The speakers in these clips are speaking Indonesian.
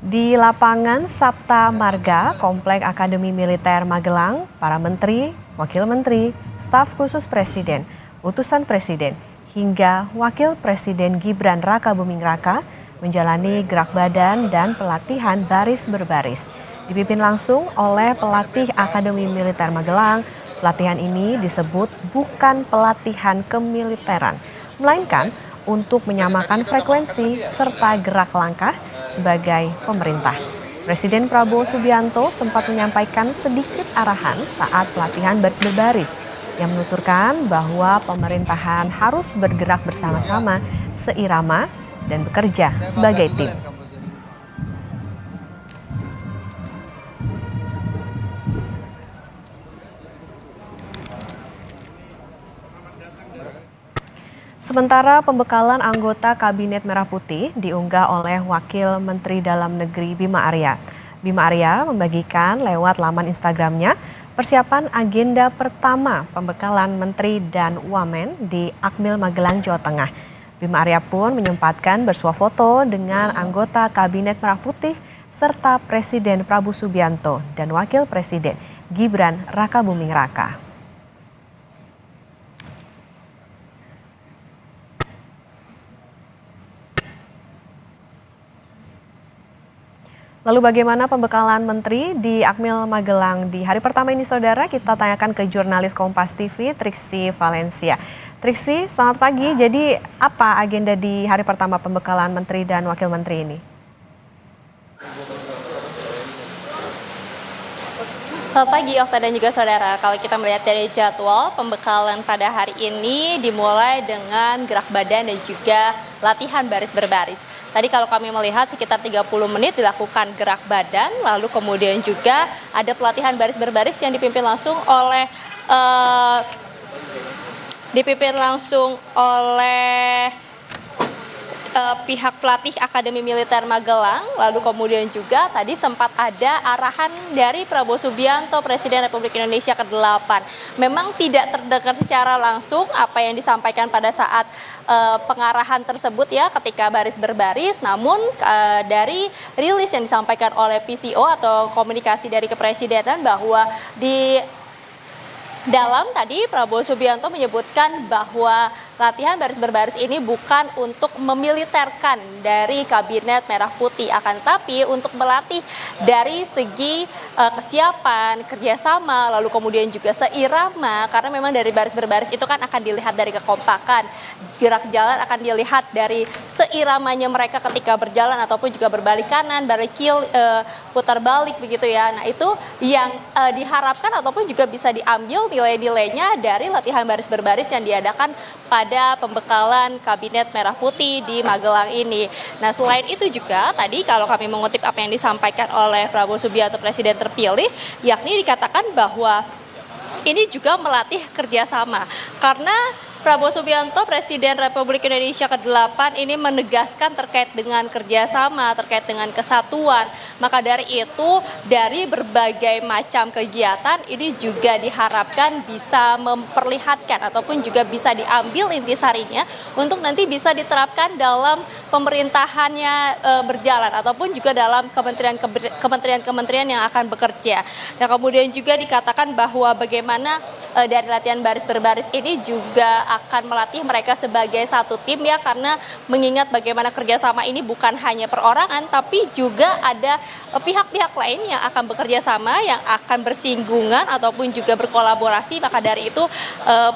Di lapangan Sapta Marga, Komplek Akademi Militer Magelang, para menteri, wakil menteri, staf khusus presiden, utusan presiden, hingga wakil presiden Gibran Rakabuming Raka menjalani gerak badan dan pelatihan baris berbaris. Dipimpin langsung oleh pelatih Akademi Militer Magelang, pelatihan ini disebut bukan pelatihan kemiliteran, melainkan untuk menyamakan frekuensi serta gerak langkah sebagai pemerintah. Presiden Prabowo Subianto sempat menyampaikan sedikit arahan saat pelatihan baris berbaris yang menuturkan bahwa pemerintahan harus bergerak bersama-sama, seirama, dan bekerja sebagai tim. Sementara pembekalan anggota Kabinet Merah Putih diunggah oleh Wakil Menteri Dalam Negeri Bima Arya. Bima Arya membagikan lewat laman Instagramnya persiapan agenda pertama pembekalan Menteri dan Wamen di Akmil Magelang, Jawa Tengah. Bima Arya pun menyempatkan bersuah foto dengan anggota Kabinet Merah Putih serta Presiden Prabowo Subianto dan Wakil Presiden Gibran Rakabuming Raka. Lalu bagaimana pembekalan menteri di Akmil Magelang di hari pertama ini, saudara? Kita tanyakan ke jurnalis Kompas TV, Triksi Valencia. Triksi, selamat pagi. Jadi apa agenda di hari pertama pembekalan menteri dan wakil menteri ini? Selamat pagi Okta dan juga saudara. Kalau kita melihat dari jadwal pembekalan pada hari ini dimulai dengan gerak badan dan juga latihan baris berbaris. Tadi kalau kami melihat sekitar 30 menit dilakukan gerak badan, lalu kemudian juga ada pelatihan baris berbaris yang dipimpin langsung oleh pihak pelatih Akademi Militer Magelang. Lalu kemudian juga tadi sempat ada arahan dari Prabowo Subianto, Presiden Republik Indonesia ke-8. Memang tidak terdengar secara langsung apa yang disampaikan pada saat pengarahan tersebut ya ketika baris berbaris, namun dari rilis yang disampaikan oleh PCO atau komunikasi dari kepresidenan bahwa di dalam tadi Prabowo Subianto menyebutkan bahwa latihan baris berbaris ini bukan untuk memiliterkan dari Kabinet Merah Putih, akan tapi untuk melatih dari segi kesiapan, kerjasama, lalu kemudian juga seirama, karena memang dari baris berbaris itu kan akan dilihat dari kekompakan, gerak jalan akan dilihat dari seiramanya mereka ketika berjalan ataupun juga berbalik kanan, balik kiri, putar balik begitu ya. Nah itu yang diharapkan ataupun juga bisa diambil nilai-nilainya dari latihan baris berbaris yang diadakan pada pembekalan Kabinet Merah Putih di Magelang ini. Nah selain itu juga tadi kalau kami mengutip apa yang disampaikan oleh Prabowo Subianto Presiden terpilih, yakni dikatakan bahwa ini juga melatih kerjasama karena Prabowo Subianto, Presiden Republik Indonesia ke-8 ini menegaskan terkait dengan kerjasama, terkait dengan kesatuan. Maka dari itu, dari berbagai macam kegiatan ini juga diharapkan bisa memperlihatkan ataupun juga bisa diambil intisarinya untuk nanti bisa diterapkan dalam pemerintahannya berjalan ataupun juga dalam kementerian-kementerian yang akan bekerja. Nah kemudian juga dikatakan bahwa bagaimana dari latihan baris berbaris ini juga akan melatih mereka sebagai satu tim ya, karena mengingat bagaimana kerjasama ini bukan hanya perorangan tapi juga ada pihak-pihak lain yang akan bekerja sama, yang akan bersinggungan ataupun juga berkolaborasi. Maka dari itu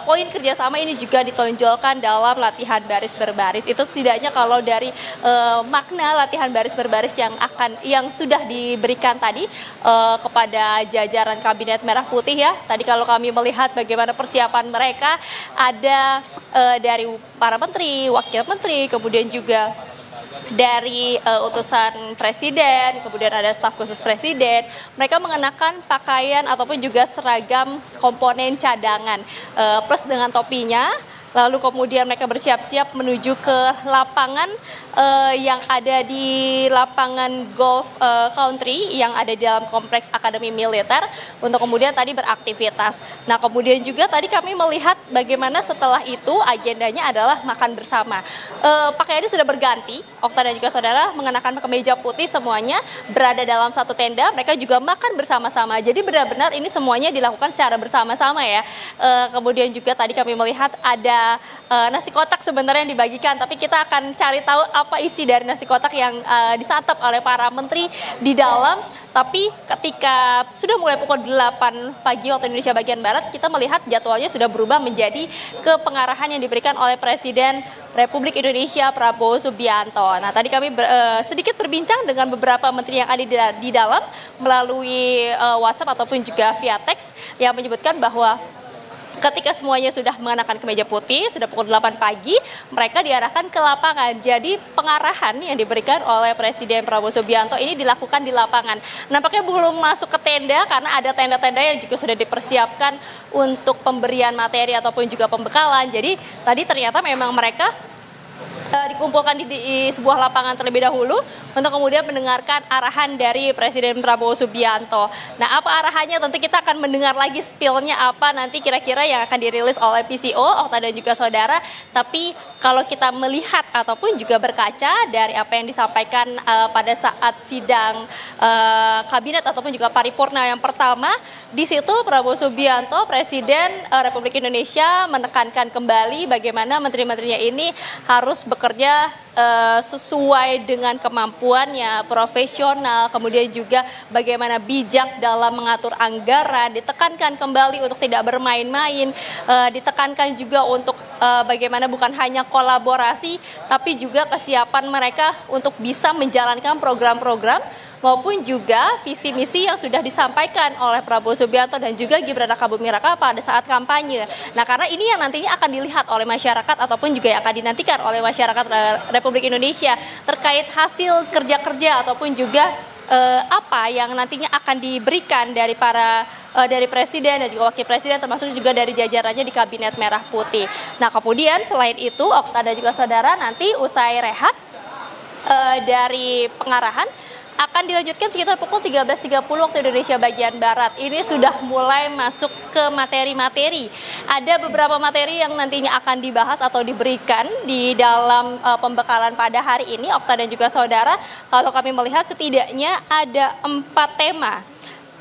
poin kerjasama ini juga ditonjolkan dalam latihan baris berbaris. Itu setidaknya kalau dari makna latihan baris berbaris yang sudah diberikan tadi kepada jajaran Kabinet Merah Putih ya. Tadi kalau kami melihat bagaimana persiapan mereka, ada dari para menteri, wakil menteri, kemudian juga dari utusan presiden, kemudian ada staf khusus presiden. Mereka mengenakan pakaian ataupun juga seragam komponen cadangan plus dengan topinya. lalu kemudian mereka bersiap-siap menuju ke lapangan yang ada di lapangan golf country yang ada di dalam kompleks Akademi Militer untuk kemudian tadi beraktivitas. Nah, kemudian juga tadi kami melihat bagaimana setelah itu agendanya adalah makan bersama. Pakaiannya sudah berganti, Okta dan juga saudara mengenakan kemeja putih semuanya berada dalam satu tenda, mereka juga makan bersama-sama. Jadi benar-benar ini semuanya dilakukan secara bersama-sama ya. Kemudian juga tadi kami melihat ada nasi kotak sebenarnya yang dibagikan, tapi kita akan cari tahu apa isi dari nasi kotak yang disantap oleh para menteri di dalam. Tapi ketika sudah mulai pukul 8 pagi waktu Indonesia bagian Barat, kita melihat jadwalnya sudah berubah menjadi ke pengarahan yang diberikan oleh Presiden Republik Indonesia Prabowo Subianto. Nah, tadi kami sedikit berbincang dengan beberapa menteri yang ada di dalam melalui WhatsApp ataupun juga via teks yang menyebutkan bahwa ketika semuanya sudah mengenakan kemeja putih, sudah pukul 8 pagi, mereka diarahkan ke lapangan. Jadi pengarahan yang diberikan oleh Presiden Prabowo Subianto ini dilakukan di lapangan. Nampaknya belum masuk ke tenda karena ada tenda-tenda yang juga sudah dipersiapkan untuk pemberian materi ataupun juga pembekalan. Jadi tadi ternyata memang mereka dikumpulkan di sebuah lapangan terlebih dahulu untuk kemudian mendengarkan arahan dari Presiden Prabowo Subianto. Nah, apa arahannya? Tentu kita akan mendengar lagi spill-nya apa nanti kira-kira yang akan dirilis oleh PCO, Okta dan juga saudara. Tapi kalau kita melihat ataupun juga berkaca dari apa yang disampaikan pada saat sidang kabinet ataupun juga paripurna yang pertama, di situ Prabowo Subianto, Presiden Republik Indonesia menekankan kembali bagaimana menteri-menterinya ini harus bekerja sesuai dengan kemampuannya, profesional, kemudian juga bagaimana bijak dalam mengatur anggaran, ditekankan kembali untuk tidak bermain-main, ditekankan juga untuk bagaimana bukan hanya kolaborasi, tapi juga kesiapan mereka untuk bisa menjalankan program-program maupun juga visi misi yang sudah disampaikan oleh Prabowo Subianto dan juga Gibran Rakabuming Raka pada saat kampanye. Nah, karena ini yang nantinya akan dilihat oleh masyarakat ataupun juga yang akan dinantikan oleh masyarakat Republik Indonesia terkait hasil kerja-kerja ataupun juga apa yang nantinya akan diberikan dari dari presiden dan juga wakil presiden termasuk juga dari jajarannya di Kabinet Merah Putih. Nah, kemudian selain itu Okta dan juga saudara nanti usai rehat dari pengarahan akan dilanjutkan sekitar pukul 13.30 waktu Indonesia bagian Barat. Ini sudah mulai masuk ke materi-materi. Ada beberapa materi yang nantinya akan dibahas atau diberikan di dalam pembekalan pada hari ini, Okta dan juga saudara. Kalau kami melihat setidaknya ada 4 tema.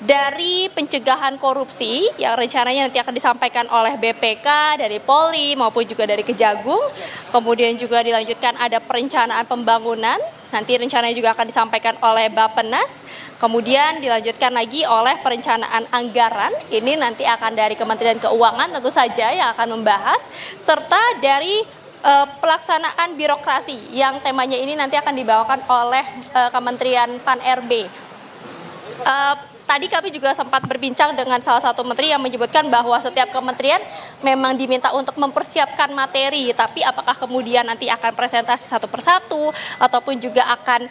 Dari pencegahan korupsi yang rencananya nanti akan disampaikan oleh BPK, dari Polri maupun juga dari Kejagung. Kemudian juga dilanjutkan ada perencanaan pembangunan. Nanti rencananya juga akan disampaikan oleh Bappenas. Kemudian dilanjutkan lagi oleh perencanaan anggaran. Ini nanti akan dari Kementerian Keuangan tentu saja yang akan membahas. Serta dari pelaksanaan birokrasi yang temanya ini nanti akan dibawakan oleh Kementerian Pan-RB. Tadi kami juga sempat berbincang dengan salah satu menteri yang menyebutkan bahwa setiap kementerian memang diminta untuk mempersiapkan materi, tapi apakah kemudian nanti akan presentasi satu persatu ataupun juga akan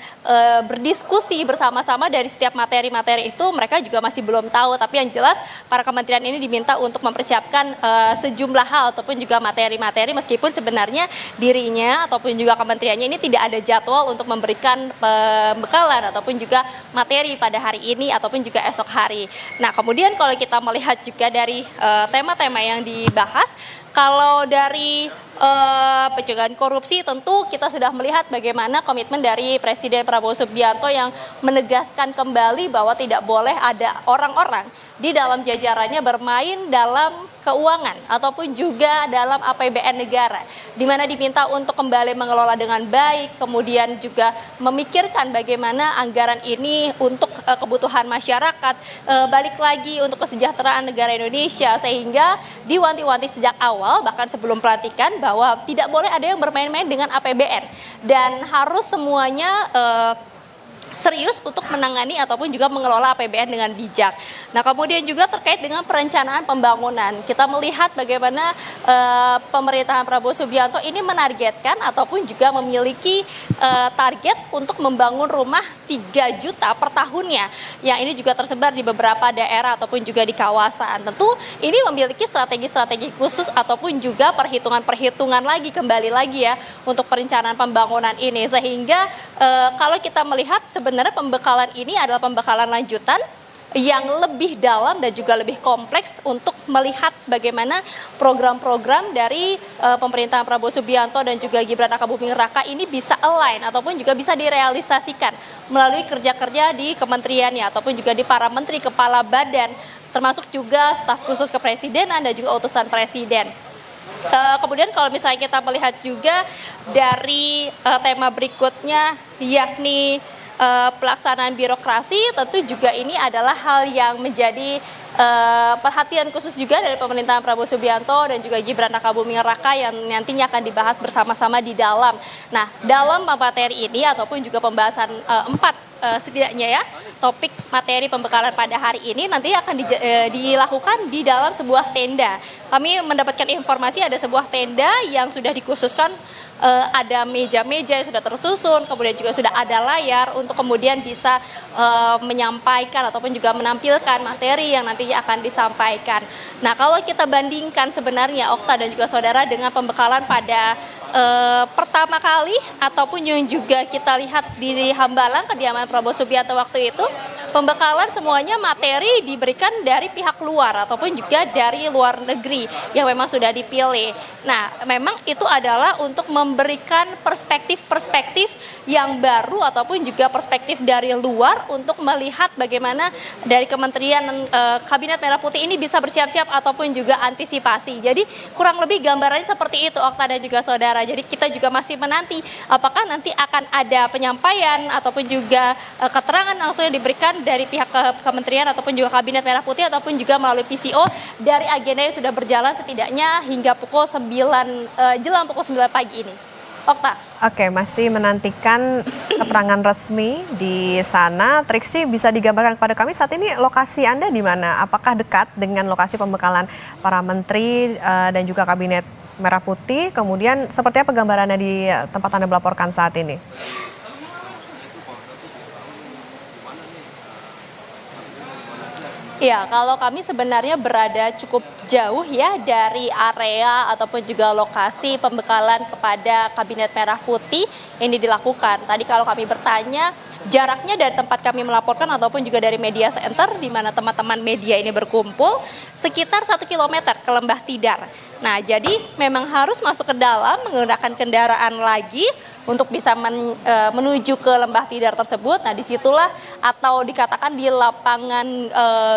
berdiskusi bersama-sama dari setiap materi-materi itu mereka juga masih belum tahu. Tapi yang jelas para kementerian ini diminta untuk mempersiapkan sejumlah hal ataupun juga materi-materi meskipun sebenarnya dirinya ataupun juga kementeriannya ini tidak ada jadwal untuk memberikan pembekalan ataupun juga materi pada hari ini ataupun juga esok hari. Nah, kemudian kalau kita melihat juga dari tema-tema yang dibahas, kalau dari pencegahan korupsi tentu kita sudah melihat bagaimana komitmen dari Presiden Prabowo Subianto yang menegaskan kembali bahwa tidak boleh ada orang-orang di dalam jajarannya bermain dalam keuangan ataupun juga dalam APBN negara, di mana diminta untuk kembali mengelola dengan baik, kemudian juga memikirkan bagaimana anggaran ini untuk kebutuhan masyarakat, balik lagi untuk kesejahteraan negara Indonesia, sehingga diwanti-wanti sejak awal bahkan sebelum pelantikan bahwa tidak boleh ada yang bermain-main dengan APBN dan harus semuanya serius untuk menangani ataupun juga mengelola APBN dengan bijak. Nah, kemudian juga terkait dengan perencanaan pembangunan, kita melihat bagaimana pemerintahan Prabowo Subianto ini menargetkan ataupun juga memiliki target untuk membangun rumah 3 juta per tahunnya, yang ini juga tersebar di beberapa daerah ataupun juga di kawasan. Tentu ini memiliki strategi-strategi khusus ataupun juga perhitungan-perhitungan lagi kembali lagi ya untuk perencanaan pembangunan ini, sehingga kalau kita melihat sebenarnya pembekalan ini adalah pembekalan lanjutan yang lebih dalam dan juga lebih kompleks untuk melihat bagaimana program-program dari pemerintahan Prabowo Subianto dan juga Gibran Rakabuming Raka ini bisa align ataupun juga bisa direalisasikan melalui kerja-kerja di kementeriannya ataupun juga di para menteri kepala badan, termasuk juga staf khusus kepresidenan dan juga utusan presiden. Kemudian kalau misalnya kita melihat juga dari tema berikutnya, yakni pelaksanaan birokrasi, tentu juga ini adalah hal yang menjadi perhatian khusus juga dari pemerintahan Prabowo Subianto dan juga Gibran Rakabuming Raka yang nantinya akan dibahas bersama-sama di dalam. Nah, dalam materi ini ataupun juga pembahasan setidaknya ya, topik materi pembekalan pada hari ini nanti akan dilakukan di dalam sebuah tenda. Kami mendapatkan informasi ada sebuah tenda yang sudah dikhususkan, ada meja-meja yang sudah tersusun, kemudian juga sudah ada layar untuk kemudian bisa menyampaikan ataupun juga menampilkan materi yang nantinya akan disampaikan. Nah, kalau kita bandingkan sebenarnya Okta dan juga saudara dengan pembekalan pada pertama kali ataupun yang juga kita lihat di Hambalang kediaman Prabowo Subianto waktu itu, pembekalan semuanya materi diberikan dari pihak luar ataupun juga dari luar negeri yang memang sudah dipilih. Nah, memang itu adalah untuk memberikan perspektif-perspektif yang baru ataupun juga perspektif dari luar untuk melihat bagaimana dari Kementerian Kabinet Merah Putih ini bisa bersiap-siap ataupun juga antisipasi. Jadi kurang lebih gambarannya seperti itu Okta dan juga saudara. Jadi kita juga masih menanti apakah nanti akan ada penyampaian ataupun juga keterangan langsung yang diberikan dari pihak kementerian ataupun juga Kabinet Merah Putih ataupun juga melalui PCO dari agenda yang sudah berjalan setidaknya hingga pukul 9 jelang pukul 9 pagi ini. Okta. Oke, masih menantikan keterangan resmi di sana. Triksi, bisa digambarkan kepada kami saat ini lokasi Anda di mana? Apakah dekat dengan lokasi pembekalan para menteri dan juga Kabinet Merah Putih? Kemudian seperti apa gambarannya di tempat Anda melaporkan saat ini? Ya, kalau kami sebenarnya berada cukup jauh ya dari area ataupun juga lokasi pembekalan kepada Kabinet Merah Putih ini dilakukan. Tadi kalau kami bertanya, jaraknya dari tempat kami melaporkan ataupun juga dari media center di mana teman-teman media ini berkumpul sekitar 1 kilometer ke Lembah Tidar. Nah, jadi memang harus masuk ke dalam menggunakan kendaraan lagi untuk bisa menuju ke Lembah Tidar tersebut. Nah, disitulah atau dikatakan di lapangan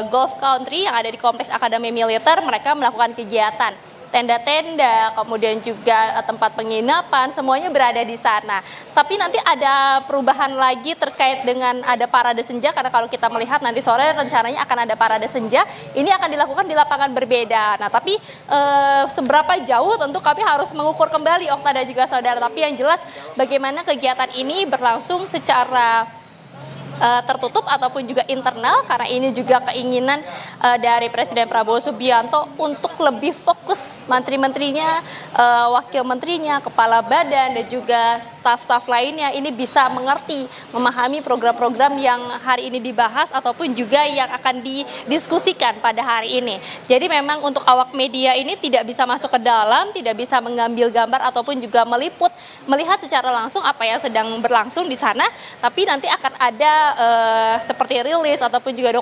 golf country yang ada di Kompleks Akademi Militer mereka melakukan kegiatan. Tenda-tenda, kemudian juga tempat penginapan, semuanya berada di sana. Tapi nanti ada perubahan lagi terkait dengan ada parade senja, karena kalau kita melihat nanti sore rencananya akan ada parade senja, ini akan dilakukan di lapangan berbeda. Nah, tapi seberapa jauh tentu kami harus mengukur kembali Okta dan juga saudara. Tapi yang jelas bagaimana kegiatan ini berlangsung secara tertutup ataupun juga internal, karena ini juga keinginan dari Presiden Prabowo Subianto untuk lebih fokus menteri-menterinya, wakil menterinya, kepala badan dan juga staf-staf lainnya ini bisa mengerti, memahami program-program yang hari ini dibahas ataupun juga yang akan didiskusikan pada hari ini. Jadi memang untuk awak media ini tidak bisa masuk ke dalam, tidak bisa mengambil gambar ataupun juga meliput, melihat secara langsung apa yang sedang berlangsung di sana, tapi nanti akan ada seperti rilis ataupun juga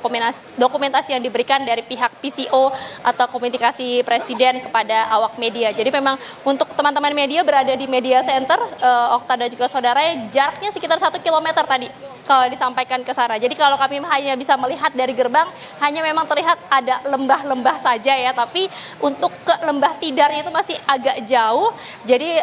dokumentasi yang diberikan dari pihak PCO atau komunikasi presiden kepada awak media. Jadi memang untuk teman-teman media berada di media center, Okta dan juga saudara, jaraknya sekitar 1 kilometer tadi kalau disampaikan ke sana. Jadi kalau kami hanya bisa melihat dari gerbang, hanya memang terlihat ada lembah-lembah saja ya, tapi untuk ke Lembah Tidar itu masih agak jauh. Jadi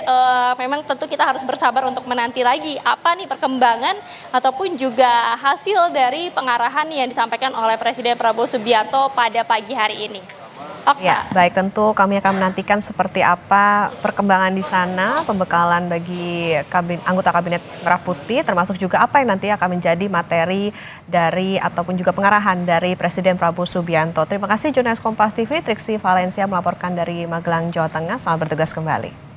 memang tentu kita harus bersabar untuk menanti lagi apa nih perkembangan ataupun juga hasil dari pengarahan yang disampaikan oleh Presiden Prabowo Subianto pada pagi hari ini. Oke. Ya, baik, tentu kami akan menantikan seperti apa perkembangan di sana, pembekalan bagi anggota kabinet Merah Putih, termasuk juga apa yang nanti akan menjadi materi dari ataupun juga pengarahan dari Presiden Prabowo Subianto. Terima kasih jurnalis Kompas TV, Triksi Valencia melaporkan dari Magelang, Jawa Tengah. Selamat bertugas kembali.